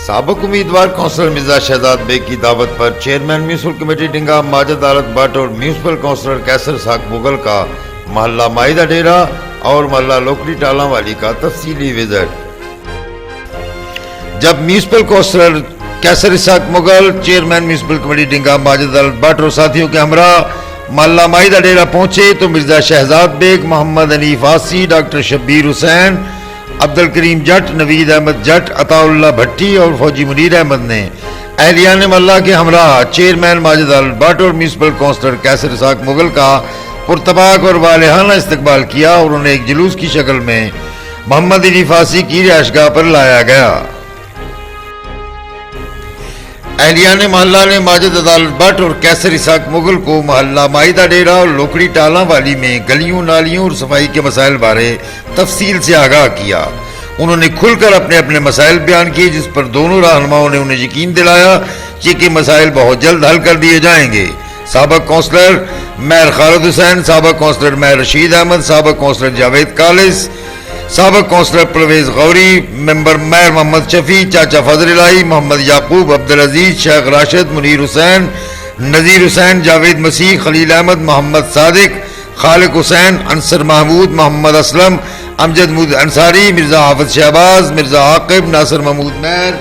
سابق امیدوار کونسلر مرزا شہزاد بیگ کی دعوت پر chairman municipal committee Dinga Majid Alat Butt اور میونسپل کونسلر کیسر اسحاق مغل کا محلہ مائدہ ڈیرا اور محلہ لوکڑی ٹالاں والی کا تفصیلی وزٹ۔ جب municipal councillor Qaiser Ishaq Mughal, chairman municipal committee Dinga Majid Alat Butt اور ساتھیوں کے ہمراہ محلہ مائدہ ڈیرا پہنچے تو مرزا شہزاد بیگ، محمد حنیف آسی، ڈاکٹر شبیر حسین، عبد الکریم جٹ، نوید احمد جٹ، عطا اللہ بھٹی اور فوجی منیر احمد نے اہلیان محلہ کے ہمراہ چیئرمین ماجد عالت بٹ اور میونسپل کونسلر کیسر اسحاق مغل کا پرتپاک اور والہانہ استقبال کیا اور انہیں ایک جلوس کی شکل میں محمد حنیف آسی کی رہائش گاہ پر لایا گیا۔ اہلیان محلہ نے ماجد عالت بٹ اور کیسر اسحاق مغل کو محلہ مائدہ ڈیرا اور لوکڑی ٹالاں والی میں گلیوں، نالیوں اور صفائی کے مسائل بارے تفصیل سے آگاہ کیا۔ انہوں نے کھل کر اپنے اپنے مسائل بیان کیے، جس پر دونوں رہنماؤں نے انہیں یقین دلایا کہ مسائل بہت جلد حل کر دیے جائیں گے۔ سابق کونسلر مہر خالد حسین، سابق کونسلر مہر رشید احمد، سابق کونسلر جاوید کالس، سابق کونسلر پرویز غوری، ممبر مہر محمد شفیع، چاچا فضل الہی، محمد یعقوب، عبدالعزیز، شیخ راشد، منیر حسین، نذیر حسین، جاوید مسیح، خلیل احمد، محمد صادق، خالق حسین، انصر محمود، محمد اسلم، امجد محمود انصاری، مرزا حافظ شہباز، مرزا عاقب، ناصر محمود مہر،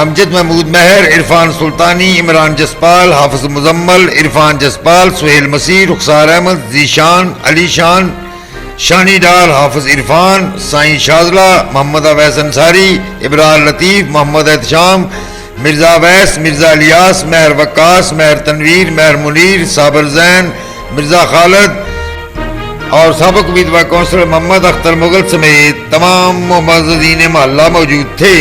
امجد محمود مہر، عرفان سلطانی، عمران جسپال، حافظ مزمل، عرفان جسپال، سہیل مسیح، رخسار احمد، ذیشان، علی شان، شانی ڈار، حافظ عرفان، سائیں شاذلہ، محمد اویس انصاری، ابرار لطیف، محمد احتشام، مرزا ویس، مرزا الیاس، مہر وقاص، مہر تنویر، مہر منیر، صابر زین، مرزا خالد اور سابق امیدوار کونسلر محمد اختر مغل سمیت تمام معززین محلہ موجود تھے۔